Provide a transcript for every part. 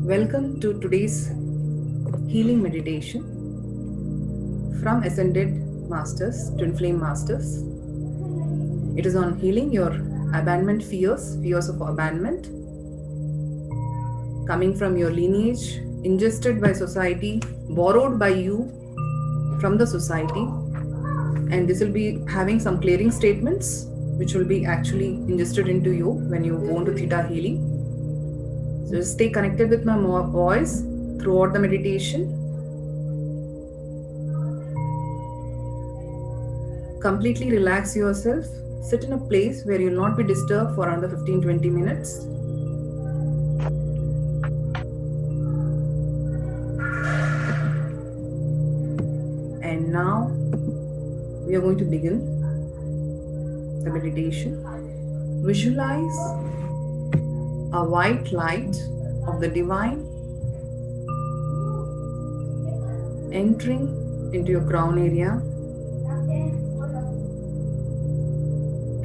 Welcome to today's healing meditation from Ascended Masters, Twin Flame Masters. It is on healing your abandonment fears of abandonment, coming from your lineage, ingested by society, borrowed by you from the society. And this will be having some clearing statements which will be actually ingested into you when you go into Theta Healing. So just stay connected with my voice throughout the meditation. Completely relax yourself. Sit in a place where you will not be disturbed for another 15-20 minutes. And now we are going to begin the meditation. Visualize a white light of the divine entering into your crown area,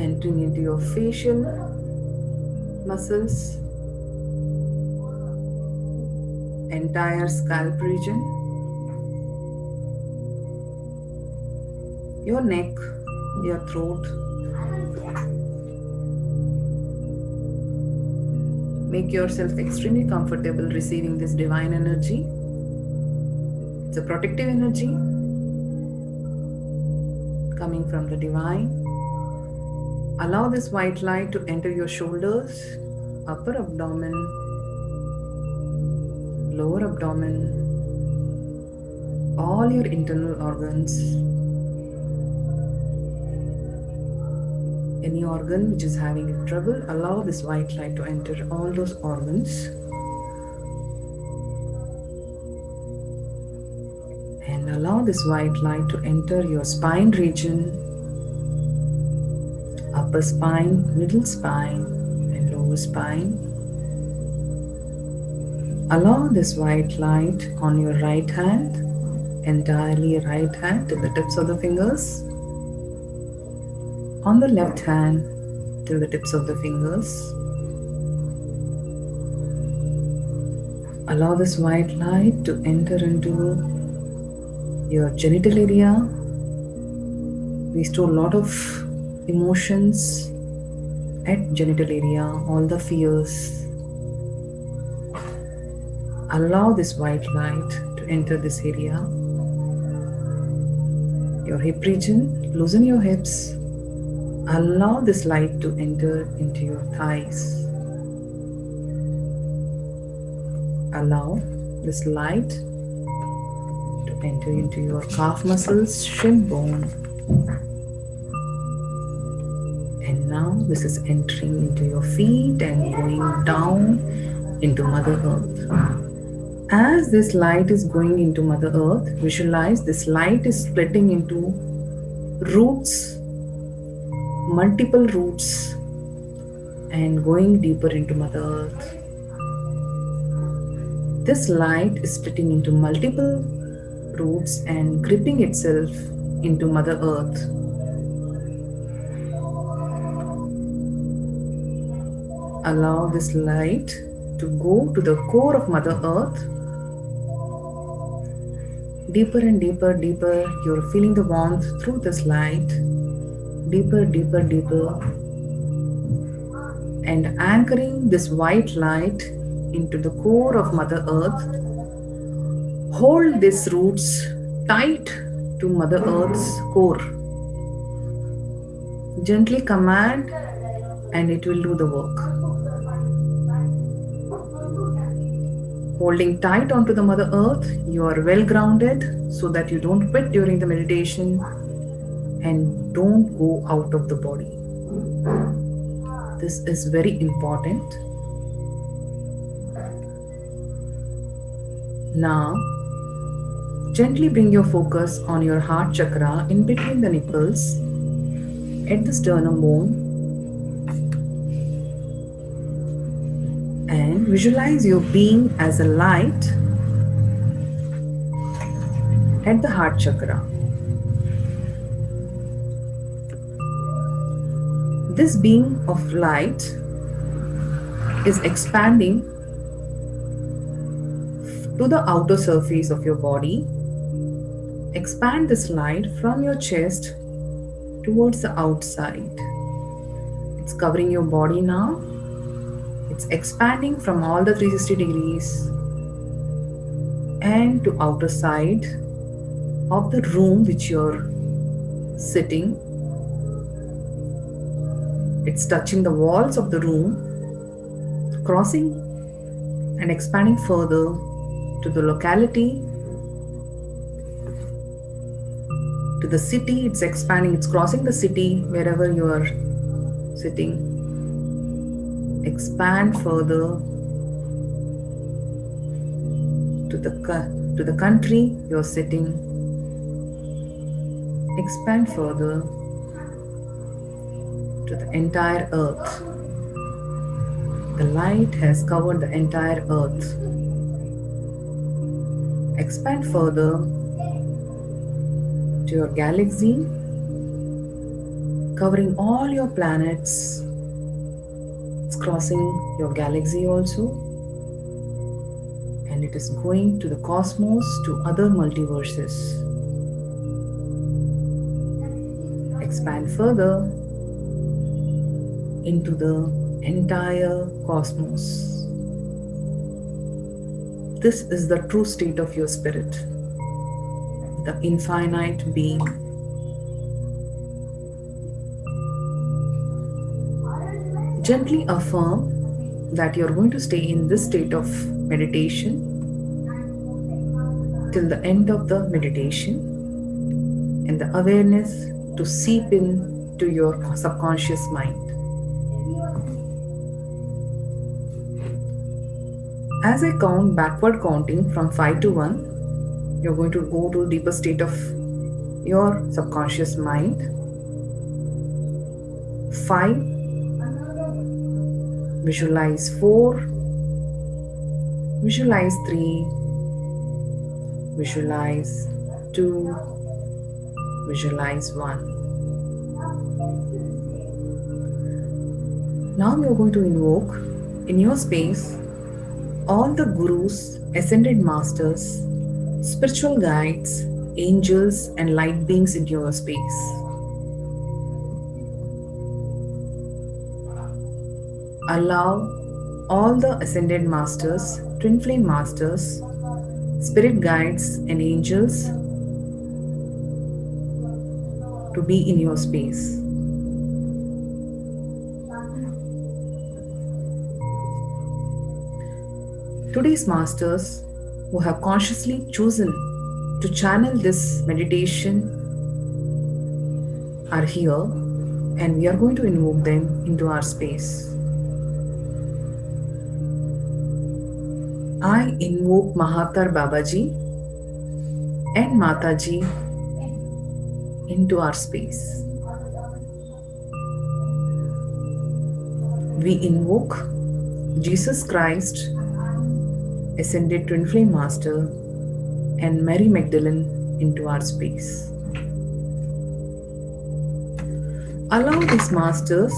entering into your facial muscles, entire scalp region, your neck, your throat. Make yourself extremely comfortable receiving this divine energy. It's a protective energy coming from the divine. Allow this white light to enter your shoulders, upper abdomen, lower abdomen, all your internal organs. Any organ which is having trouble, allow this white light to enter all those organs. And allow this white light to enter your spine region, upper spine, middle spine, and lower spine. Allow this white light on your right hand, entirely right hand to the tips of the fingers. On the left hand till the tips of the fingers. Allow this white light to enter into your genital area. We store a lot of emotions at genital area, all the fears. Allow this white light to enter this area. Your hip region, loosen your hips. Allow this light to enter into your thighs. Allow this light to enter into your calf muscles, shin bone. And now this is entering into your feet and going down into Mother Earth. As this light is going into Mother Earth, visualize this light is splitting into roots, multiple roots, and going deeper into Mother Earth. This light is splitting into multiple roots and gripping itself into Mother Earth. Allow this light to go to the core of Mother Earth. Deeper and deeper, deeper, you're feeling the warmth through this light. Deeper, deeper, deeper, and anchoring this white light into the core of Mother Earth. Hold these roots tight to Mother Earth's core. Gently command and it will do the work. Holding tight onto the Mother Earth, you are well grounded so that you don't quit during the meditation and don't go out of the body. This is very important. Now, gently bring your focus on your heart chakra in between the nipples at the sternum bone and visualize your being as a light at the heart chakra. This beam of light is expanding to the outer surface of your body. Expand this light from your chest towards the outside. It's covering your body now. It's expanding from all the 360 degrees and to outer side of the room which you're sitting. It's touching the walls of the room, crossing and expanding further to the locality, to the city. It's expanding, it's crossing the city wherever you are sitting. Expand further to the country you're sitting. Expand further to the entire earth. The light has covered the entire earth. Expand further to your galaxy, covering all your planets. It's crossing your galaxy also, and it is going to the cosmos, to other multiverses. Expand further into the entire cosmos. This is the true state of your spirit, the infinite being. Gently affirm that you're going to stay in this state of meditation till the end of the meditation, and the awareness to seep in to your subconscious mind. As I count backward counting from 5 to 1, you're going to go to a deeper state of your subconscious mind. 5, visualize 4, visualize 3, visualize 2, visualize 1. Now you're going to invoke in your space all the gurus, ascended masters, spiritual guides, angels, and light beings into your space. Allow all the ascended masters, twin flame masters, spirit guides, and angels to be in your space. Today's masters who have consciously chosen to channel this meditation are here, and we are going to invoke them into our space. I invoke Mahaavatar Babaji and Mataji into our space. We invoke Jesus Christ, Ascended Twin Flame Master, and Mary Magdalene into our space. Allow these masters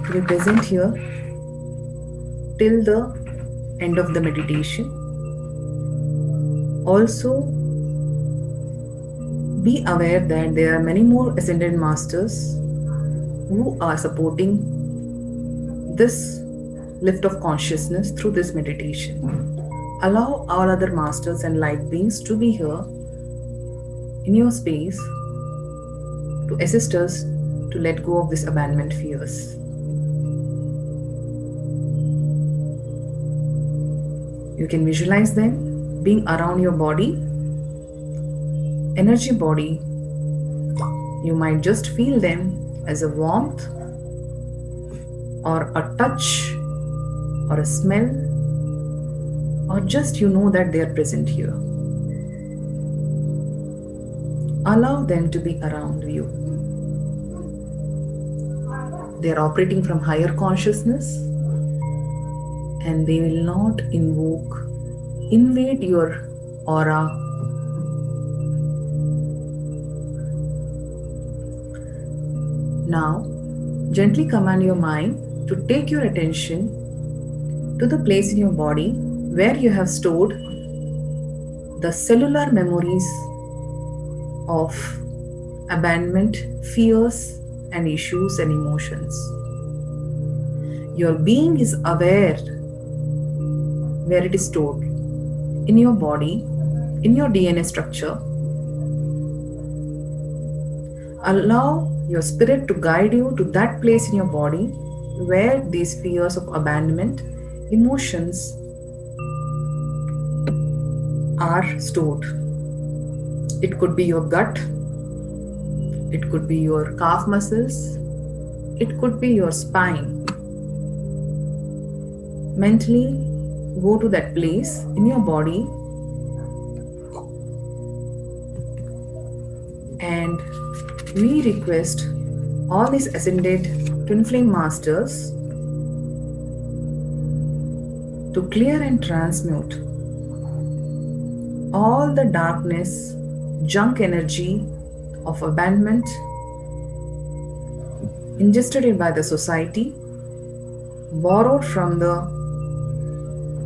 to be present here till the end of the meditation. Also, be aware that there are many more ascended masters who are supporting this lift of consciousness through this meditation. Allow all other masters and light beings to be here in your space to assist us to let go of this abandonment fears. You can visualize them being around your body, energy body. You might just feel them as a warmth or a touch or a smell, or just you know that they are present here. Allow them to be around you. They are operating from higher consciousness, and they will not invade your aura. Now, gently command your mind to take your attention to the place in your body where you have stored the cellular memories of abandonment, fears, and issues and emotions. Your being is aware where it is stored in your body, in your DNA structure. Allow your spirit to guide you to that place in your body where these fears of abandonment, emotions are stored. It could be your gut, it could be your calf muscles, it could be your spine. Mentally go to that place in your body and we request all these ascended twin flame masters to clear and transmute all the darkness, junk energy of abandonment ingested by the society, borrowed from the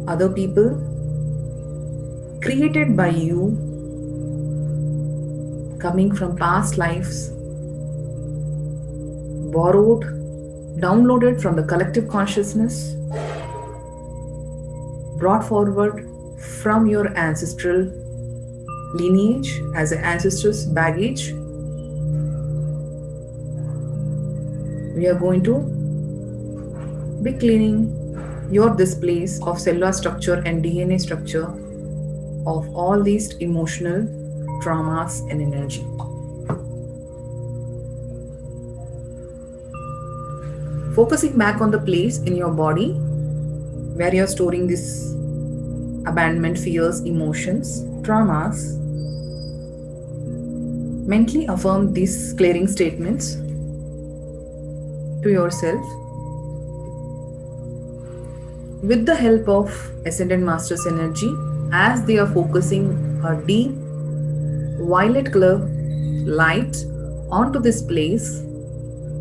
other people, created by you, coming from past lives, borrowed, downloaded from the collective consciousness, brought forward from your ancestral lineage as an ancestor's baggage. We are going to be cleaning your displays of cellular structure and DNA structure of all these emotional traumas and energy. Focusing back on the place in your body where you are storing these abandonment, fears, emotions, traumas. Mentally affirm these clearing statements to yourself with the help of Ascended Masters energy as they are focusing a deep violet color light onto this place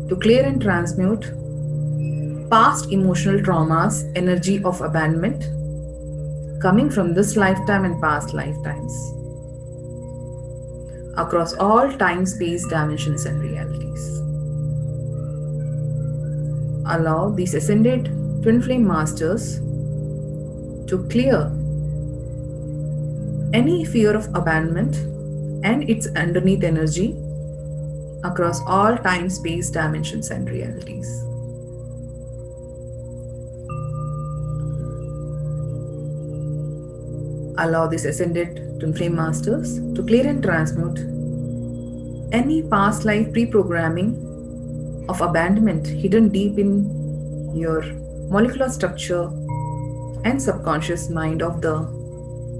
to clear and transmute past emotional traumas, energy of abandonment coming from this lifetime and past lifetimes across all time, space, dimensions, and realities. Allow these ascended twin flame masters to clear any fear of abandonment and its underneath energy across all time, space, dimensions, and realities. Allow these ascended twin flame masters to clear and transmute any past life pre-programming of abandonment hidden deep in your molecular structure and subconscious mind of the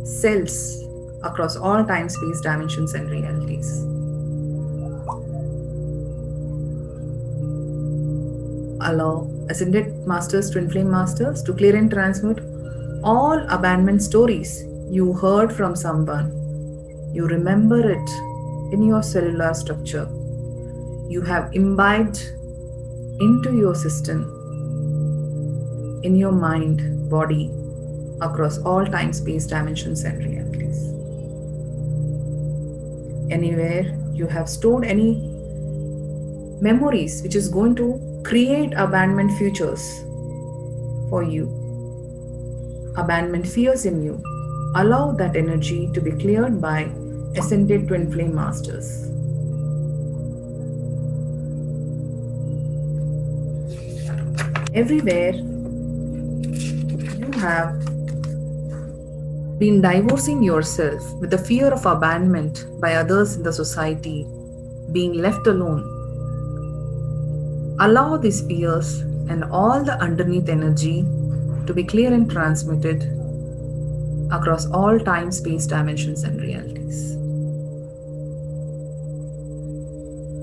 cells across all time, space, dimensions, and realities. Allow ascended masters, twin flame masters to clear and transmute all abandonment stories you heard from someone. You remember it in your cellular structure. You have imbibed into your system, in your mind, body, across all time, space, dimensions, and realities. Anywhere you have stored any memories which is going to create abandonment futures for you, abandonment fears in you, allow that energy to be cleared by ascended twin flame masters. Everywhere you have been divorcing yourself with the fear of abandonment by others in the society, being left alone, allow these fears and all the underneath energy to be clear and transmitted across all time, space, dimensions, and realities.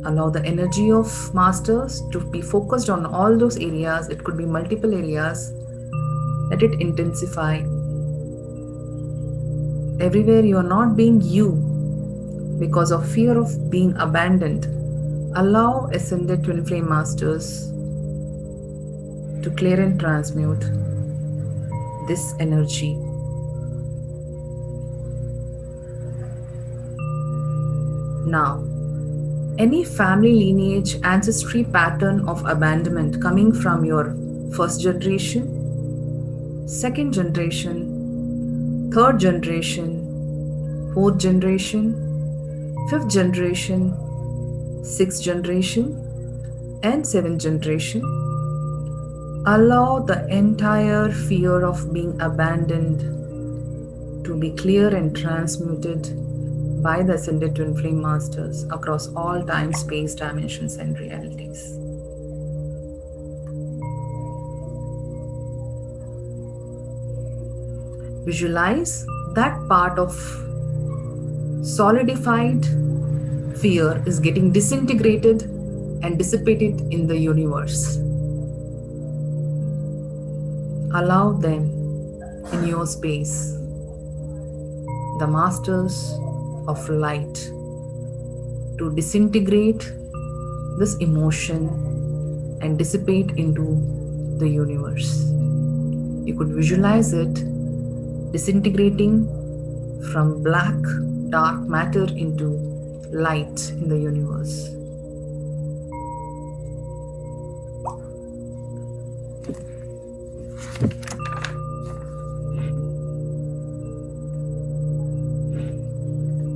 Allow the energy of masters to be focused on all those areas. It could be multiple areas. Let it intensify. Everywhere you are not being you because of fear of being abandoned, allow ascended twin flame masters to clear and transmute this energy Now, any family lineage, ancestry pattern of abandonment coming from your first generation, second generation, third generation, fourth generation, fifth generation, sixth generation, and seventh generation, allow the entire fear of being abandoned to be clear and transmuted by the ascended twin flame masters across all time, space, dimensions, and realities. Visualize that part of solidified fear is getting disintegrated and dissipated in the universe. Allow them in your space, the masters of light, to disintegrate this emotion and dissipate into the universe. You could visualize it disintegrating from black, dark matter into light in the universe.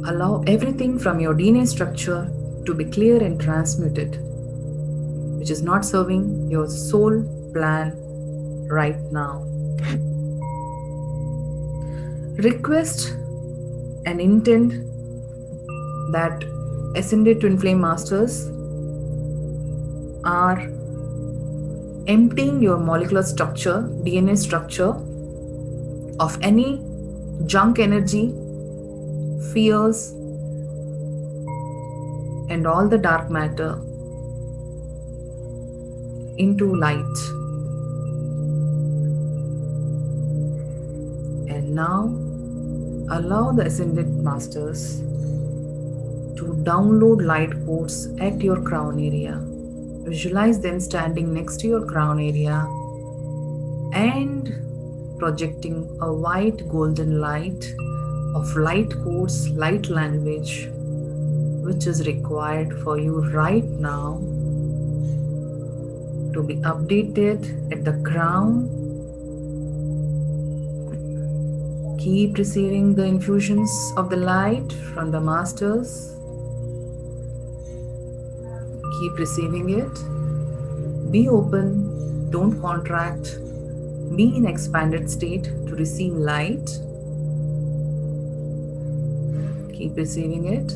Allow everything from your DNA structure to be clear and transmuted, which is not serving your soul plan right now. Request and intend that ascended twin flame masters are emptying your molecular structure, DNA structure, of any junk energy, fears, and all the dark matter into light. And now allow the ascended masters to download light codes at your crown area. Visualize them standing next to your crown area and projecting a white golden light of light codes, light language, which is required for you right now to be updated at the crown. Keep receiving the infusions of the light from the masters. Keep receiving it. Be open, don't contract. Be in expanded state to receive light. Keep receiving it.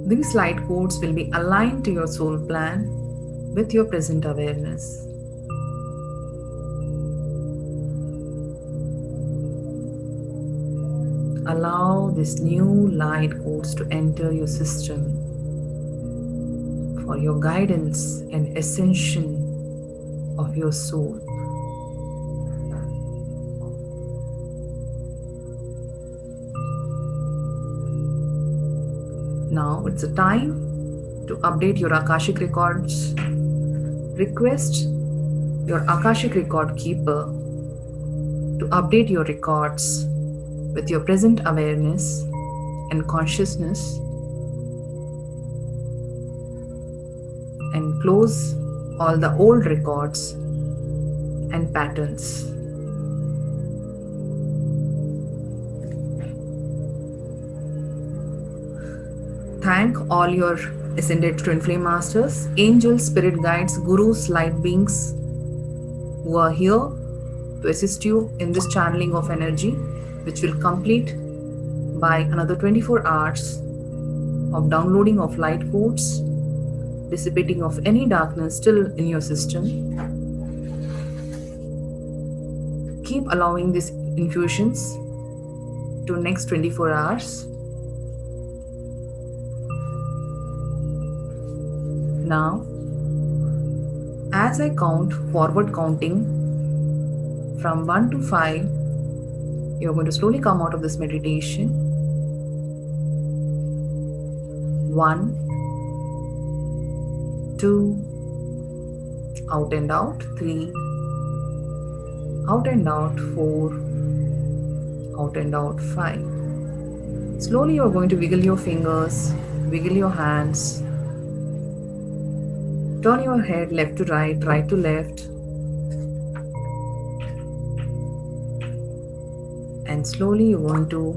These light codes will be aligned to your soul plan with your present awareness. Allow this new light codes to enter your system for your guidance and ascension of your soul. Now it's a time to update your Akashic records. Request your Akashic record keeper to update your records with your present awareness and consciousness, and close all the old records and patterns. Thank all your ascended twin flame masters, angels, spirit guides, gurus, light beings who are here to assist you in this channeling of energy, which will complete by another 24 hours of downloading of light codes, dissipating of any darkness still in your system. Keep allowing these infusions to next 24 hours. Now, as I count forward counting from 1 to 5, you're going to slowly come out of this meditation. 1, 2, out and out, 3, out and out, 4, out and out, 5. Slowly, you're going to wiggle your fingers, wiggle your hands, turn your head left to right, right to left, and slowly you're going to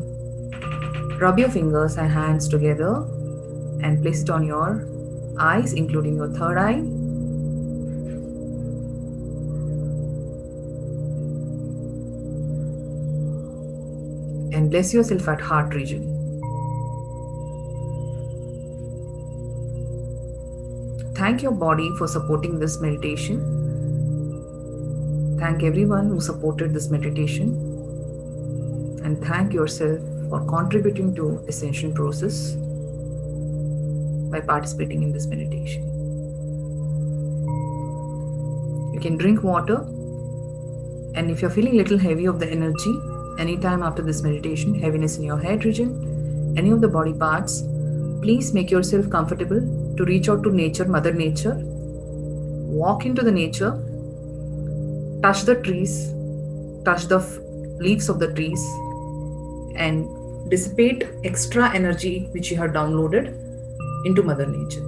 rub your fingers and hands together and place it on your eyes, including your third eye. And bless yourself at heart region. Thank your body for supporting this meditation. Thank everyone who supported this meditation. And thank yourself for contributing to ascension process by participating in this meditation. You can drink water, and if you're feeling a little heavy of the energy, anytime after this meditation, heaviness in your head region, any of the body parts, please make yourself comfortable to reach out to nature, Mother Nature. Walk into the nature, touch the trees, touch the leaves of the trees, and dissipate extra energy which you have downloaded into Mother Nature.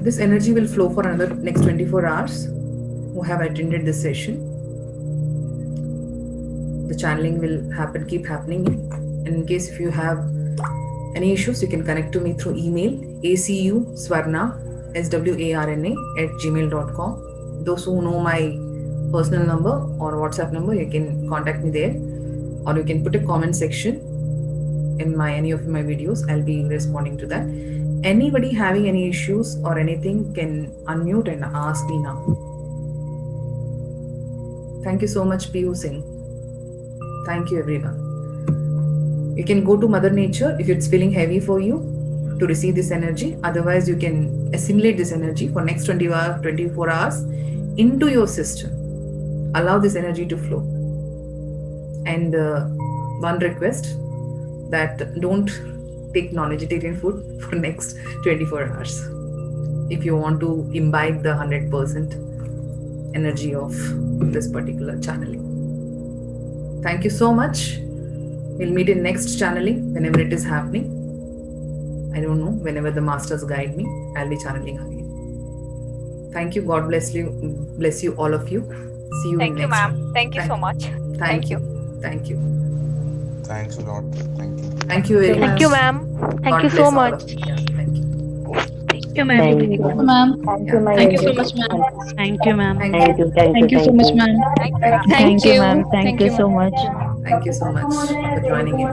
This energy will flow for another next 24 hours who have attended this session. The channeling will keep happening. And in case if you have any issues, you can connect to me through email acuswarna@gmail.com. Those who know my personal number or WhatsApp number, you can contact me there, or you can put a comment section in any of my videos. I'll be responding to that. Anybody having any issues or anything can unmute and ask me now. Thank you so much, Piyu Singh. Thank you, everyone. You can go to Mother Nature if it's feeling heavy for you to receive this energy. Otherwise, you can assimilate this energy for next 24 hours into your system. Allow this energy to flow. And one request, that don't take non-vegetarian food for next 24 hours if you want to imbibe the 100% energy of this particular channeling. Thank you so much. We'll meet in next channeling whenever it is happening. I don't know, whenever the masters guide me, I'll be channeling again. Thank you. God bless you all of you. See you Thank in you, next ma'am. Thank you so much. Thank you. Thank you. Thanks a lot. Thank you. Thank you very much. Thank you, ma'am. Thank you so bless all much. of you. Yeah, thank you. Thank you, ma'am. Thank you, ma'am. Yeah, Thank you so much, ma'am. Thank you, ma'am. Thank Thank you. you. Thank you so much, ma'am. Thank you, ma'am. Thank you, ma'am. Thank you so much. Thank you so much for joining in.